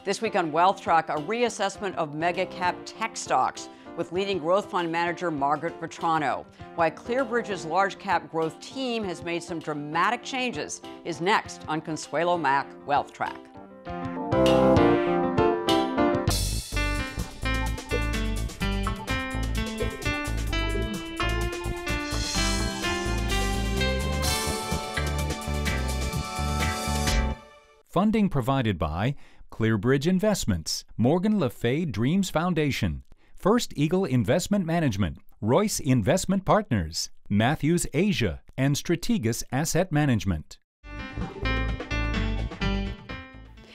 This week on WealthTrack, a reassessment of mega-cap tech stocks with leading growth fund manager Margaret Vitrano. Why ClearBridge's large-cap growth team has made some dramatic changes is next on Consuelo Mack WealthTrack. Funding provided by ClearBridge Investments, Morgan Le Fay Dreams Foundation, First Eagle Investment Management, ROYCE Investment Partners, Matthews Asia, and Strategas Asset Management.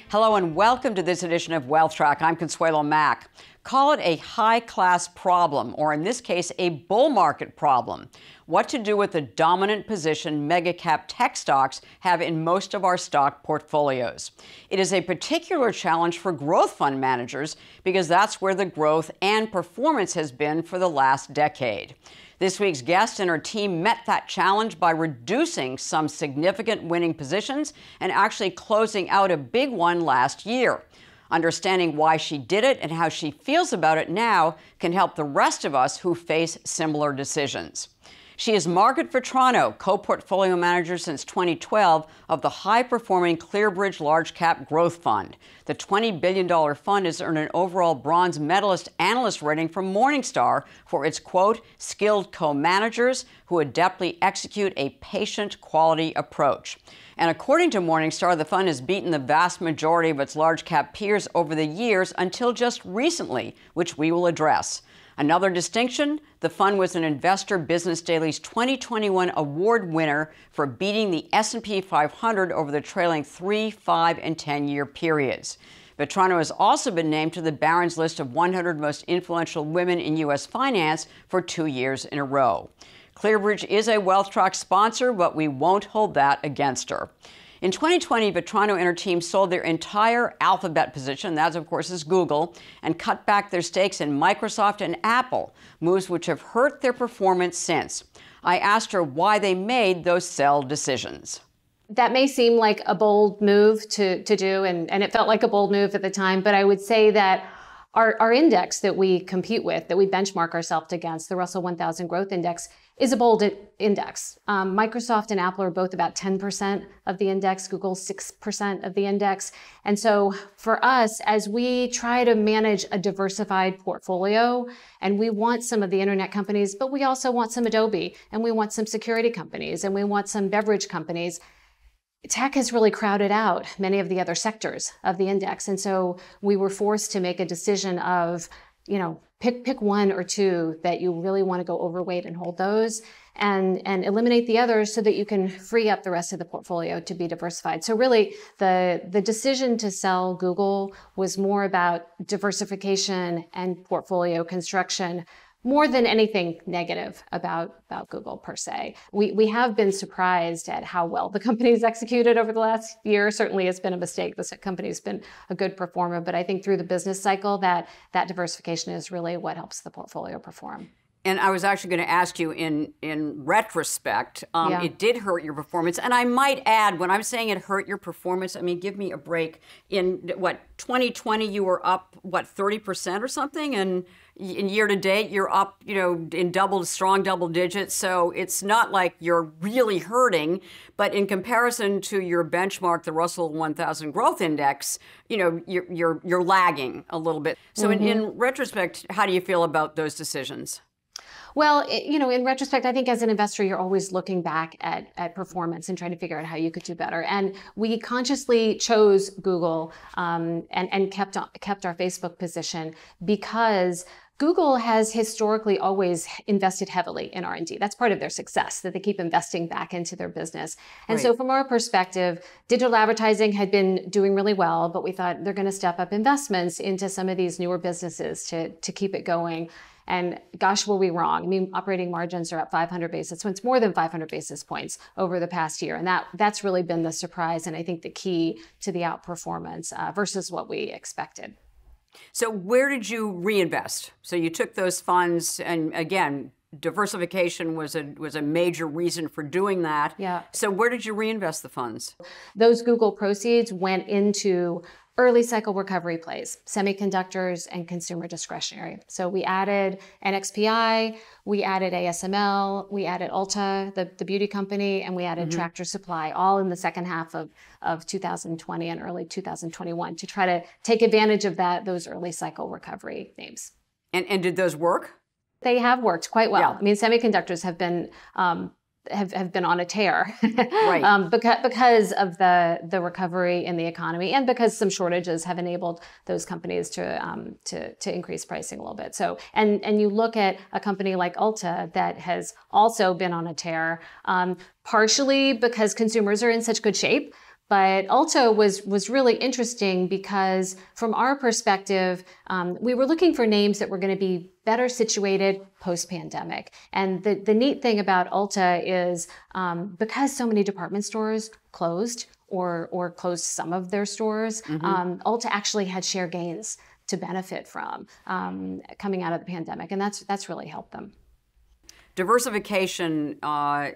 Hello and welcome to this edition of WealthTrack. I'm Consuelo Mack. Call it a high-class problem, or in this case, a bull market problem. What to do with the dominant position mega-cap tech stocks have in most of our stock portfolios. It is a particular challenge for growth fund managers because that's where the growth and performance has been for the last decade. This week's guest and her team met that challenge by reducing some significant winning positions and actually closing out a big one last year. Understanding why she did it and how she feels about it now can help the rest of us who face similar decisions. She is Margaret Vitrano, co-portfolio manager since 2012 of the high-performing ClearBridge Large Cap Growth Fund. The $20 billion fund has earned an overall bronze medalist analyst rating from Morningstar for its, quote, skilled co-managers who adeptly execute a patient quality approach. And according to Morningstar, the fund has beaten the vast majority of its large cap peers over the years until just recently, which we will address. Another distinction, the fund was an Investor Business Daily's 2021 award winner for beating the S&P 500 over the trailing 3, 5, and 10-year periods. Vitrano has also been named to the Barron's list of 100 most influential women in U.S. finance for 2 years in a row. ClearBridge is a WealthTrack sponsor, but we won't hold that against her. In 2020, Vitrano and her team sold their entire Alphabet position, that of course is Google, and cut back their stakes in Microsoft and Apple, moves which have hurt their performance since. I asked her why they made those sell decisions. That may seem like a bold move to do, and it felt like a bold move at the time, but I would say that our index that we compete with, that we benchmark ourselves against, the Russell 1000 Growth Index, is a bold index. Microsoft and Apple are both about 10% of the index, Google 6% of the index. And so for us, as we try to manage a diversified portfolio, and we want some of the internet companies, but we also want some Adobe, and we want some security companies, and we want some beverage companies, tech has really crowded out many of the other sectors of the index. And so we were forced to make a decision of, pick one or two that you really want to go overweight and hold those and eliminate the others so that you can free up the rest of the portfolio to be diversified. So really the decision to sell Google was more about diversification and portfolio construction more than anything negative about Google per se. We have been surprised at how well the company's executed over the last year. Certainly it's been a mistake. This company's been a good performer, but I think through the business cycle that diversification is really what helps the portfolio perform. And I was actually going to ask you in retrospect, it did hurt your performance. And I might add, when I'm saying it hurt your performance, I mean, give me a break. In 2020, you were up, 30% or something? And in year to date, you're up, in strong double digits. So it's not like you're really hurting. But in comparison to your benchmark, the Russell 1000 Growth Index, you're lagging a little bit. So in retrospect, how do you feel about those decisions? Well, in retrospect, I think as an investor, you're always looking back at performance and trying to figure out how you could do better. And we consciously chose Google and kept our Facebook position because Google has historically always invested heavily in R&D. That's part of their success, that they keep investing back into their business. And so from our perspective, digital advertising had been doing really well, but we thought they're going to step up investments into some of these newer businesses to keep it going. And gosh, were we wrong. I mean, operating margins are up 500 basis points, more than 500 basis points over the past year. And that's really been the surprise and I think the key to the outperformance versus what we expected. So where did you reinvest? So you took those funds, and again, diversification was a major reason for doing that. Yeah. So where did you reinvest the funds? Those Google proceeds went into Early cycle recovery plays, semiconductors and consumer discretionary. So we added NXPI, we added ASML, we added Ulta, the beauty company, and we added Tractor Supply, all in the second half of 2020 and early 2021 to try to take advantage of those early cycle recovery names. And did those work? They have worked quite well. Yeah. I mean, semiconductors have been have been on a tear, right? Because of the recovery in the economy, and because some shortages have enabled those companies to increase pricing a little bit. So, and you look at a company like Ulta that has also been on a tear, partially because consumers are in such good shape. But Ulta was really interesting because from our perspective, we were looking for names that were going to be better situated post-pandemic. And the neat thing about Ulta is because so many department stores closed or closed some of their stores, Ulta actually had share gains to benefit from coming out of the pandemic. And that's really helped them. Diversification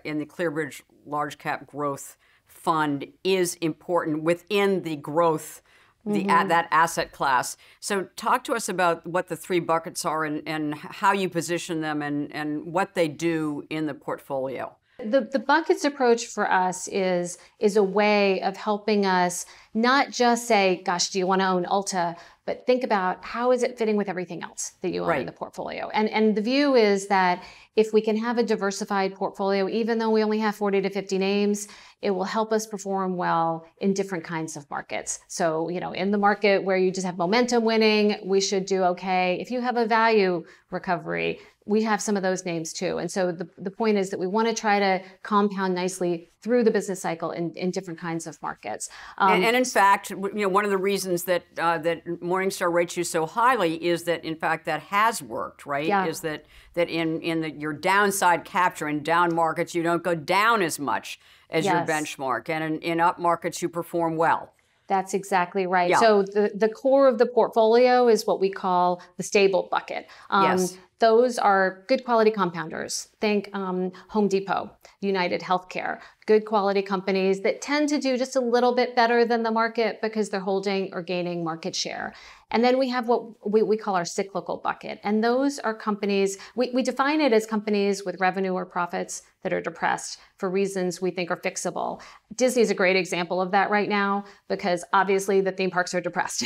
in the ClearBridge Large Cap Growth Fund is important within the growth, that asset class. So talk to us about what the three buckets are and how you position them and what they do in the portfolio. The buckets approach for us is a way of helping us not just say, gosh, do you want to own Ulta, but think about how is it fitting with everything else that you own in the portfolio. And the view is that if we can have a diversified portfolio, even though we only have 40 to 50 names, it will help us perform well in different kinds of markets. So, in the market where you just have momentum winning, we should do okay. If you have a value recovery, we have some of those names too. And so the point is that we want to try to compound nicely through the business cycle in different kinds of markets. And in fact, one of the reasons that Morningstar rates you so highly is that, in fact, that has worked, right? Yeah. Is that in your downside capture in down markets, you don't go down as much as your benchmark. And in up markets, you perform well. That's exactly right. Yeah. So the core of the portfolio is what we call the stable bucket. Yes. Those are good quality compounders. Think Home Depot, United Healthcare, good quality companies that tend to do just a little bit better than the market because they're holding or gaining market share. And then we have what we call our cyclical bucket. And those are companies, we define it as companies with revenue or profits that are depressed for reasons we think are fixable. Disney is a great example of that right now because obviously the theme parks are depressed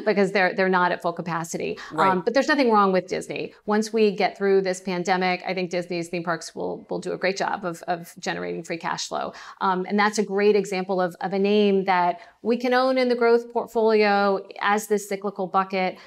because they're not at full capacity. Right. But there's nothing wrong with Disney. Once we get through this pandemic, I think Disney's theme parks will do a great job of generating free cash flow. And that's a great example of a name that we can own in the growth portfolio as this cyclical bucket.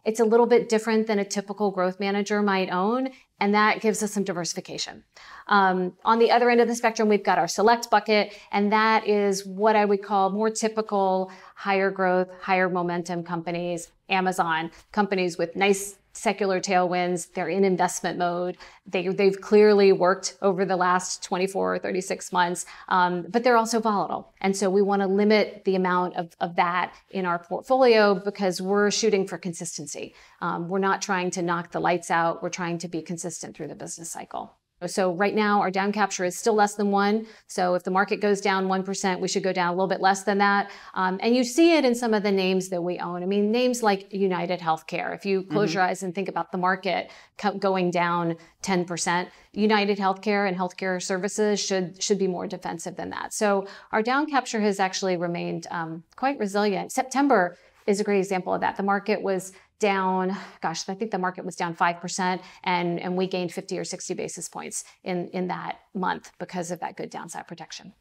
It's a little bit different than a typical growth manager might own, and that gives us some diversification. On the other end of the spectrum, we've got our select bucket, and that is what I would call more typical higher growth, higher momentum companies. Amazon, companies with nice secular tailwinds. They're in investment mode. They've clearly worked over the last 24 or 36 months, but they're also volatile. And so we want to limit the amount of that in our portfolio because we're shooting for consistency. We're not trying to knock the lights out. We're trying to be consistent through the business cycle. So right now, our down capture is still less than 1. So if the market goes down 1%, we should go down a little bit less than that. And you see it in some of the names that we own. I mean, names like United Healthcare. If you close your eyes and think about the market going down 10%, United Healthcare and healthcare services should be more defensive than that. So our down capture has actually remained quite resilient. September is a great example of that. The market was down, I think the market was down 5%, and we gained 50 or 60 basis points in that month because of that good downside protection.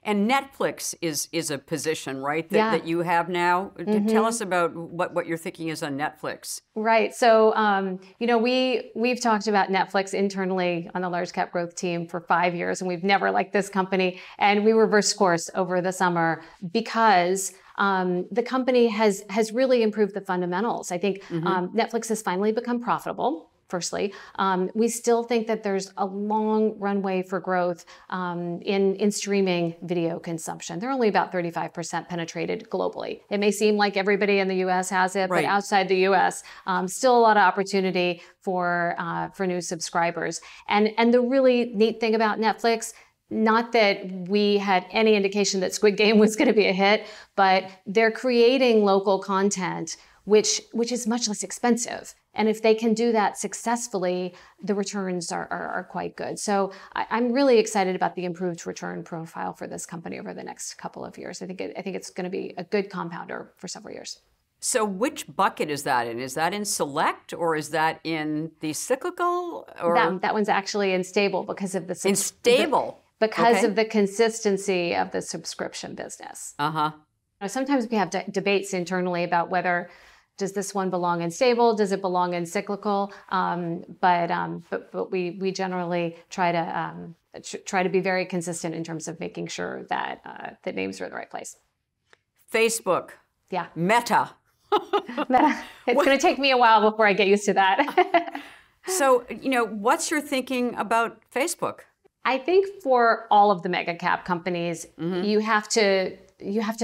And Netflix is a position, right, that you have now. Tell us about what your thinking is on Netflix. Right. So, we've talked about Netflix internally on the large cap growth team for 5 years, and we've never liked this company. And we reversed course over the summer because the company has really improved the fundamentals. I think Netflix has finally become profitable. Firstly, we still think that there's a long runway for growth in streaming video consumption. They're only about 35% penetrated globally. It may seem like everybody in the U.S. has it, but outside the U.S., still a lot of opportunity for new subscribers. And the really neat thing about Netflix, Not that we had any indication that Squid Game was going to be a hit, but they're creating local content, which is much less expensive. And if they can do that successfully, the returns are quite good. So I'm really excited about the improved return profile for this company over the next couple of years. I think it's going to be a good compounder for several years. So which bucket is that in? Is that in select, or is that in the cyclical? Or that one's actually in stable because of the in stable. Because of the consistency of the subscription business. Sometimes we have debates internally about whether does this one belong in stable, does it belong in cyclical? But we generally try to be very consistent in terms of making sure that the names are in the right place. Facebook. Yeah. Meta. Meta. It's going to take me a while before I get used to that. So, what's your thinking about Facebook? I think for all of the mega cap companies, you have to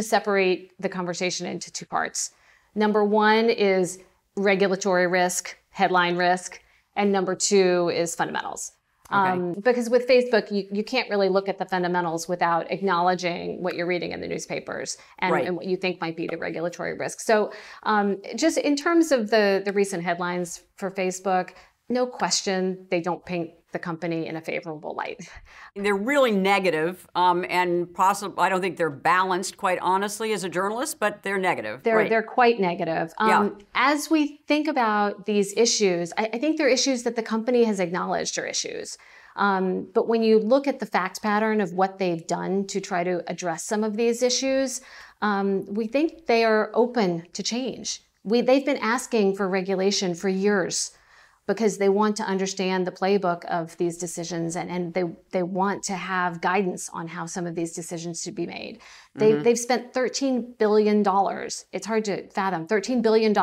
separate the conversation into two parts. Number one is regulatory risk, headline risk, and number two is fundamentals. Because with Facebook, you can't really look at the fundamentals without acknowledging what you're reading in the newspapers and what you think might be the regulatory risk. So just in terms of the recent headlines for Facebook, no question, they don't paint the company in a favorable light. They're really negative, and possibly, I don't think they're balanced, quite honestly, as a journalist, but they're negative. They're quite negative. As we think about these issues, I think they're issues that the company has acknowledged are issues. But when you look at the fact pattern of what they've done to try to address some of these issues, we think they are open to change. They've been asking for regulation for years, because they want to understand the playbook of these decisions, and they want to have guidance on how some of these decisions should be made. They've spent $13 billion. It's hard to fathom, $13 billion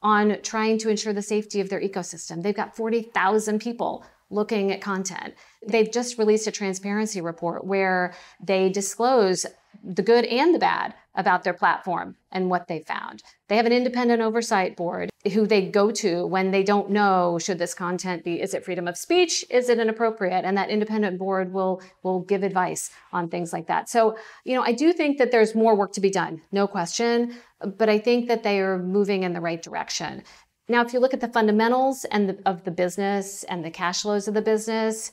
on trying to ensure the safety of their ecosystem. They've got 40,000 people looking at content. They've just released a transparency report where they disclose the good and the bad about their platform and what they found. They have an independent oversight board who they go to when they don't know, should this content be, is it freedom of speech? Is it inappropriate? And that independent board will give advice on things like that. So, I do think that there's more work to be done, no question, but I think that they are moving in the right direction. Now, if you look at the fundamentals of the business and the cash flows of the business,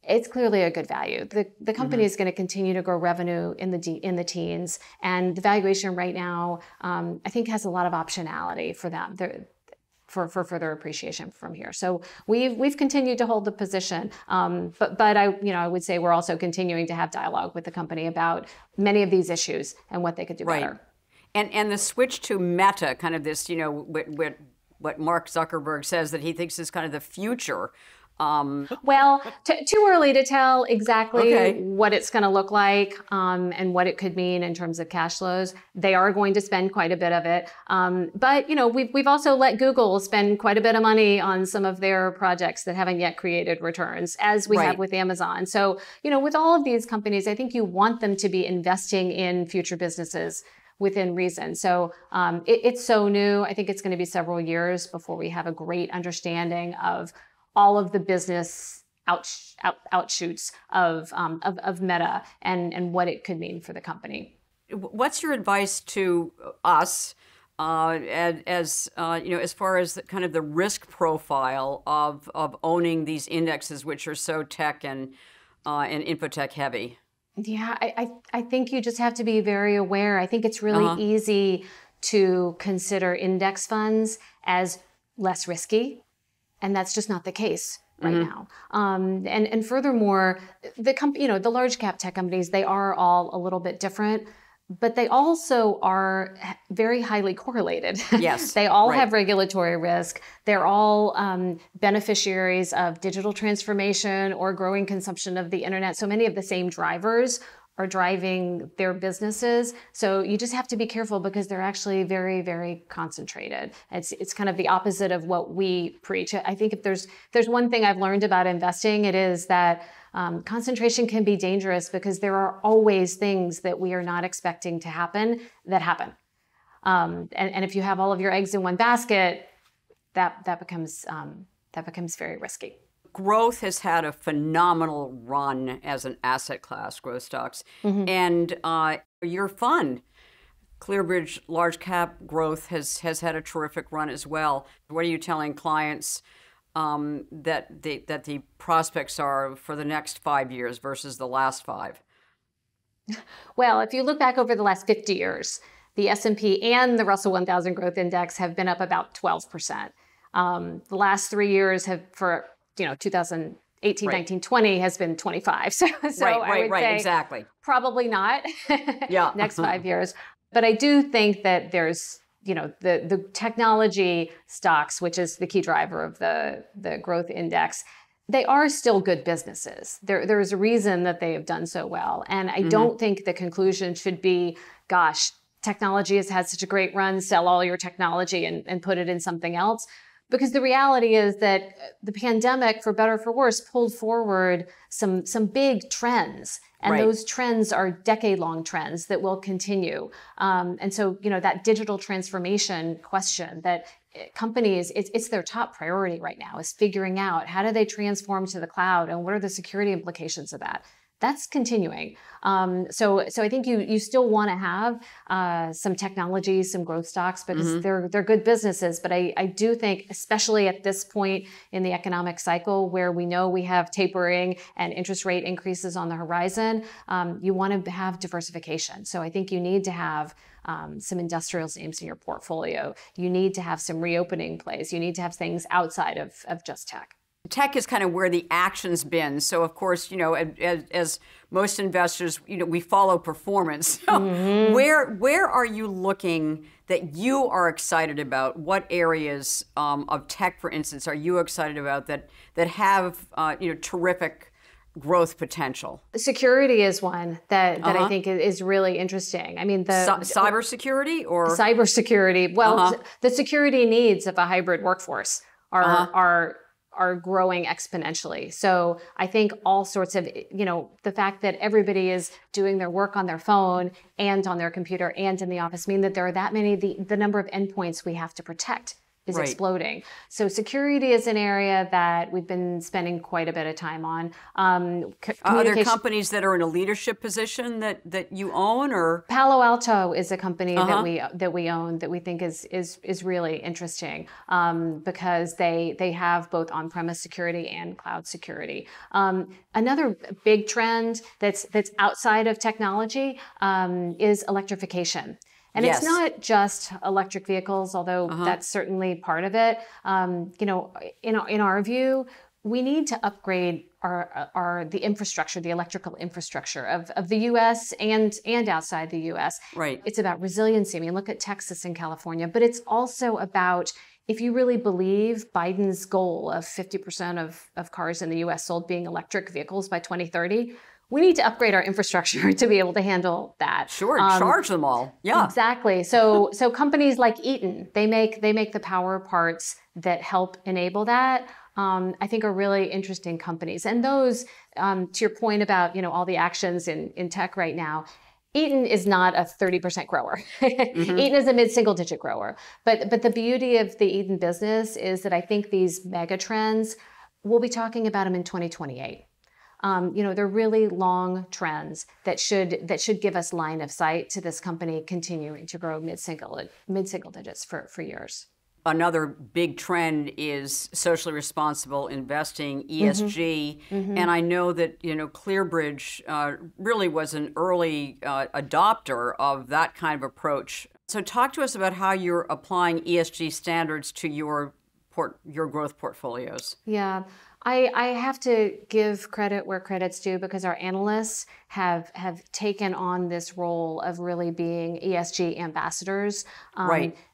it's clearly a good value. The company is going to continue to grow revenue in the teens, and the valuation right now, I think, has a lot of optionality for them for further appreciation from here. So we've continued to hold the position, but I would say we're also continuing to have dialogue with the company about many of these issues and what they could do better. And the switch to Meta, kind of this, what Mark Zuckerberg says that he thinks is kind of the future. Well, too early to tell exactly what it's going to look like and what it could mean in terms of cash flows. They are going to spend quite a bit of it. But, we've also let Google spend quite a bit of money on some of their projects that haven't yet created returns, as we have with Amazon. So, with all of these companies, I think you want them to be investing in future businesses within reason. So it's so new. I think it's going to be several years before we have a great understanding of all of the business outshoots of Meta and what it could mean for the company. What's your advice to us as far as kind of the risk profile of owning these indexes, which are so tech and infotech heavy? Yeah, I think you just have to be very aware. I think it's really easy to consider index funds as less risky. And that's just not the case right now. And furthermore, the large cap tech companies, they are all a little bit different, but they also are very highly correlated. Yes. They all have regulatory risk. They're all beneficiaries of digital transformation or growing consumption of the internet. So many of the same drivers are driving their businesses. So you just have to be careful because they're actually very, very concentrated. It's kind of the opposite of what we preach. I think if there's one thing I've learned about investing, it is that concentration can be dangerous because there are always things that we are not expecting to happen that happen. And if you have all of your eggs in one basket, that becomes very risky. growth has had a phenomenal run as an asset class, growth stocks. And your fund, ClearBridge Large Cap Growth, has had a terrific run as well. What are you telling clients that the prospects are for the next 5 years versus the last 5? Well, if you look back over the last 50 years, the S&P and the Russell 1000 Growth Index have been up about 12%. The last 3 years have, for 2018, 19, 20 has been 25. So I would say exactly. Probably not. Yeah. Next 5 years. But I do think that there's, the technology stocks, which is the key driver of the growth index, they are still good businesses. There is a reason that they have done so well. And I don't think the conclusion should be, gosh, technology has had such a great run, sell all your technology and put it in something else. Because the reality is that the pandemic, for better or for worse, pulled forward some big trends. And those trends are decade-long trends that will continue. And so, that digital transformation question that companies, it's their top priority right now, is figuring out how do they transform to the cloud and what are the security implications of that. That's continuing. So I think you still want to have some technology, some growth stocks, because they're good businesses. But I do think, especially at this point in the economic cycle where we know we have tapering and interest rate increases on the horizon, you want to have diversification. So I think you need to have some industrials names in your portfolio. You need to have some reopening plays. You need to have things outside of just tech. Tech is kind of where the action's been. So, of course, as most investors, we follow performance. So where are you looking that you are excited about? What areas of tech, for instance, are you excited about that have terrific growth potential? Security is one that I think is really interesting. I mean, cybersecurity or cybersecurity. Well, the security needs of a hybrid workforce are growing exponentially. So I think all sorts of, the fact that everybody is doing their work on their phone and on their computer and in the office mean that there are that many, the number of endpoints we have to protect is exploding. So security is an area that we've been spending quite a bit of time on. Are there companies that are in a leadership position that you own, or? Palo Alto is a company that we own that we think is really interesting because they have both on-premise security and cloud security. Another big trend that's outside of technology is electrification. And it's not just electric vehicles, although that's certainly part of it. In our view, we need to upgrade the infrastructure, the electrical infrastructure of the U.S. and outside the U.S. Right. It's about resiliency. I mean, look at Texas and California, but it's also about, if you really believe Biden's goal of 50% of cars in the U.S. sold being electric vehicles by 2030. We need to upgrade our infrastructure to be able to handle that. Sure, charge them all. Yeah, exactly. So companies like Eaton, they make the power parts that help enable that. I think are really interesting companies. And those, to your point about all the actions in tech right now, Eaton is not a 30% grower. Eaton is a mid-single digit grower. But the beauty of the Eaton business is that I think these mega trends, we'll be talking about them in 2028. They're really long trends that should give us line of sight to this company continuing to grow mid-single digits for years. Another big trend is socially responsible investing, ESG, and I know that ClearBridge really was an early adopter of that kind of approach. So talk to us about how you're applying ESG standards to your growth portfolios. Yeah. I have to give credit where credit's due because our analysts have taken on this role of really being ESG ambassadors.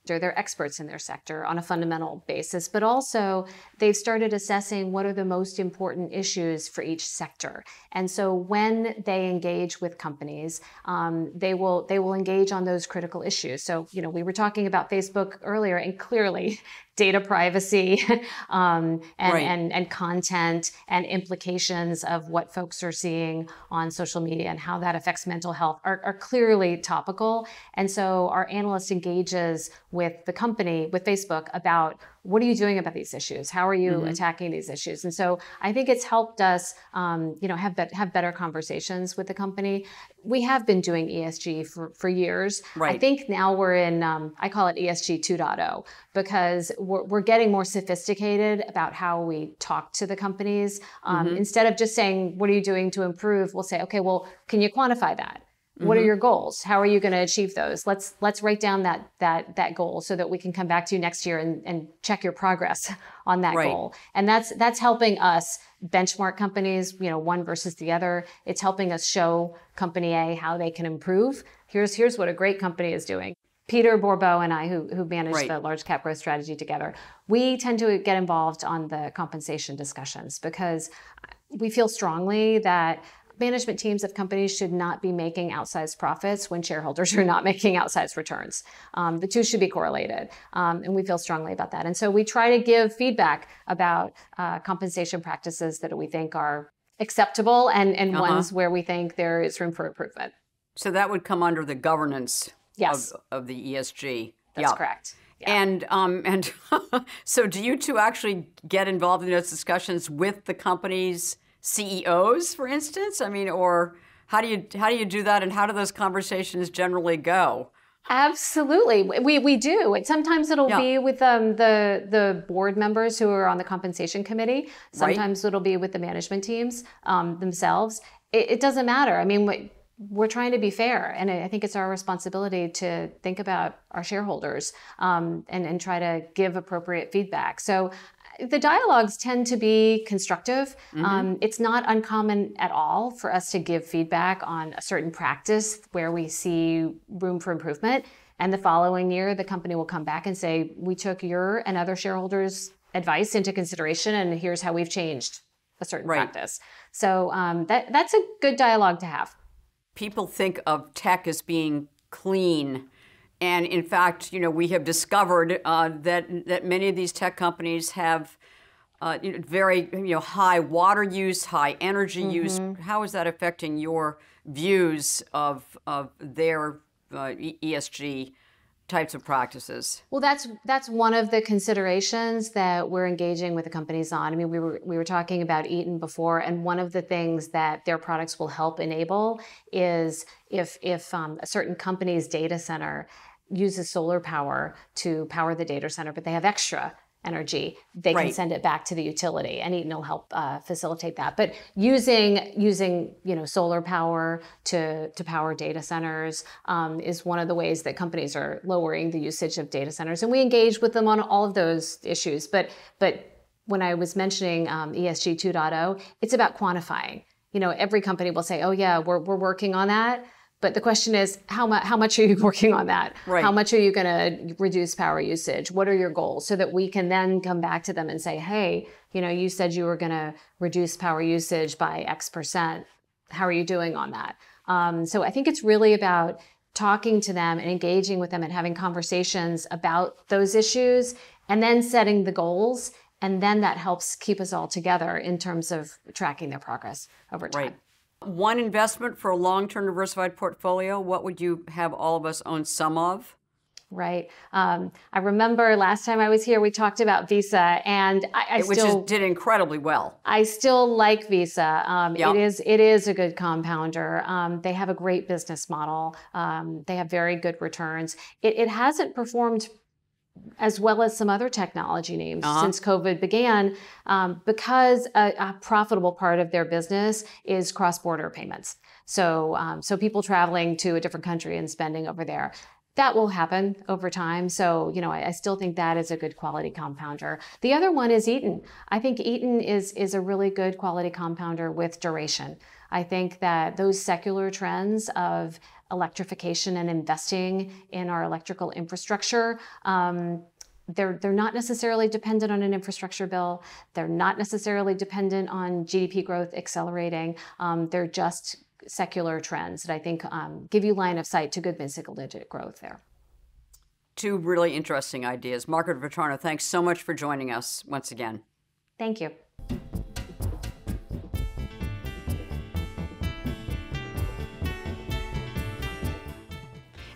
They're experts in their sector on a fundamental basis, but also they've started assessing what are the most important issues for each sector. And so when they engage with companies, they will engage on those critical issues. So, we were talking about Facebook earlier, and clearly data privacy and content and implications of what folks are seeing on social media and how that affects mental health are clearly topical. And so our analyst engages with the company, with Facebook, about what are you doing about these issues? How are you attacking these issues? And so I think it's helped us, have better conversations with the company. We have been doing ESG for years. Right. I think now we're in, I call it ESG 2.0, because we're getting more sophisticated about how we talk to the companies. Instead of just saying, what are you doing to improve? We'll say, okay, well, can you quantify that? What are your goals? How are you going to achieve those? Let's write down that goal so that we can come back to you next year and check your progress on that goal. And that's helping us benchmark companies, one versus the other. It's helping us show company A how they can improve. Here's what a great company is doing. Peter Bourbeau and I, who manage the large cap growth strategy together, we tend to get involved on the compensation discussions because we feel strongly that management teams of companies should not be making outsized profits when shareholders are not making outsized returns. The two should be correlated, and we feel strongly about that. And so we try to give feedback about compensation practices that we think are acceptable and ones where we think there is room for improvement. So that would come under the governance Yes. of the ESG. That's correct. Yeah. And so do you two actually get involved in those discussions with the company's CEOs, for instance? I mean, or how do you do that, and how do those conversations generally go? Absolutely, we do. Sometimes it'll be with the board members who are on the compensation committee. Sometimes it'll be with the management teams themselves. It doesn't matter. I mean, we're trying to be fair, and I think it's our responsibility to think about our shareholders and try to give appropriate feedback. So the dialogues tend to be constructive. It's not uncommon at all for us to give feedback on a certain practice where we see room for improvement. And the following year, the company will come back and say, we took your and other shareholders' advice into consideration, and here's how we've changed a certain practice. So that's a good dialogue to have. People think of tech as being clean. And in fact, we have discovered that many of these tech companies have very high water use, high energy use. How is that affecting your views of their ESG types of practices? Well, that's one of the considerations that we're engaging with the companies on. I mean, we were talking about Eaton before, and one of the things that their products will help enable is if a certain company's data center uses solar power to power the data center, but they have extra energy, they can send it back to the utility, and Eaton will help facilitate that. But using solar power to power data centers is one of the ways that companies are lowering the usage of data centers, and we engage with them on all of those issues. But when I was mentioning ESG 2.0, it's about quantifying. Every company will say, "Oh yeah, we're working on that." But the question is, how much are you working on that? How much are you going to reduce power usage? What are your goals? So that we can then come back to them and say, hey, you said you were going to reduce power usage by X%. How are you doing on that? So I think it's really about talking to them and engaging with them and having conversations about those issues and then setting the goals. And then that helps keep us all together in terms of tracking their progress over time. One investment for a long-term diversified portfolio, what would you have all of us own some of? Right. I remember last time I was here, we talked about Visa, and which did incredibly well. I still like Visa. It is a good compounder. They have a great business model. They have very good returns. It hasn't performed as well as some other technology names since COVID began, because a profitable part of their business is cross-border payments. So people traveling to a different country and spending over there. That will happen over time. So, I still think that is a good quality compounder. The other one is Eaton. I think Eaton is a really good quality compounder with duration. I think that those secular trends of electrification and investing in our electrical infrastructure, they're not necessarily dependent on an infrastructure bill. They're not necessarily dependent on GDP growth accelerating. They're just secular trends that I think give you line of sight to good mid-single-digit growth there. Two really interesting ideas. Margaret Vitrano, thanks so much for joining us once again. Thank you.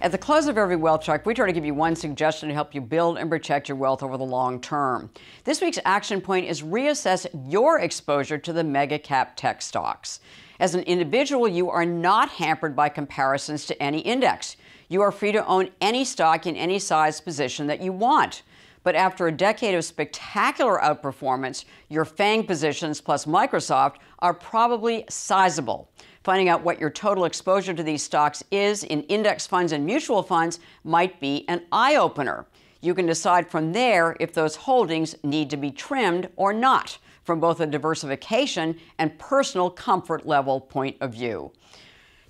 At the close of every Wealth Track, we try to give you one suggestion to help you build and protect your wealth over the long term. This week's action point is reassess your exposure to the mega cap tech stocks. As an individual, you are not hampered by comparisons to any index. You are free to own any stock in any size position that you want. But after a decade of spectacular outperformance, your FANG positions plus Microsoft are probably sizable. Finding out what your total exposure to these stocks is in index funds and mutual funds might be an eye-opener. You can decide from there if those holdings need to be trimmed or not, from both a diversification and personal comfort level point of view.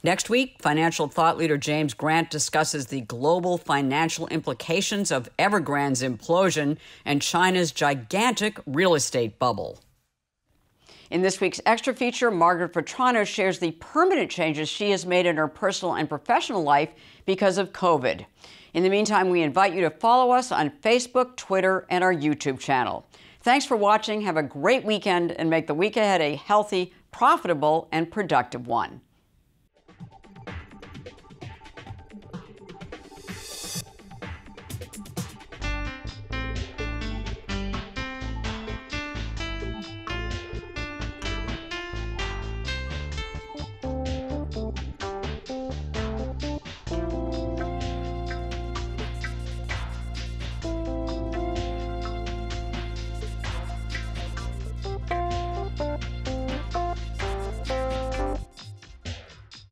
Next week, financial thought leader James Grant discusses the global financial implications of Evergrande's implosion and China's gigantic real estate bubble. In this week's extra feature, Margaret Vitrano shares the permanent changes she has made in her personal and professional life because of COVID. In the meantime, we invite you to follow us on Facebook, Twitter, and our YouTube channel. Thanks for watching. Have a great weekend and make the week ahead a healthy, profitable, and productive one.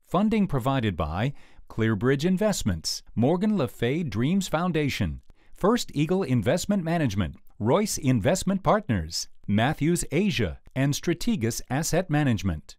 Funding provided by ClearBridge Investments, Morgan Le Fay Dreams Foundation, First Eagle Investment Management, ROYCE Investment Partners, Matthews Asia, and Strategas Asset Management.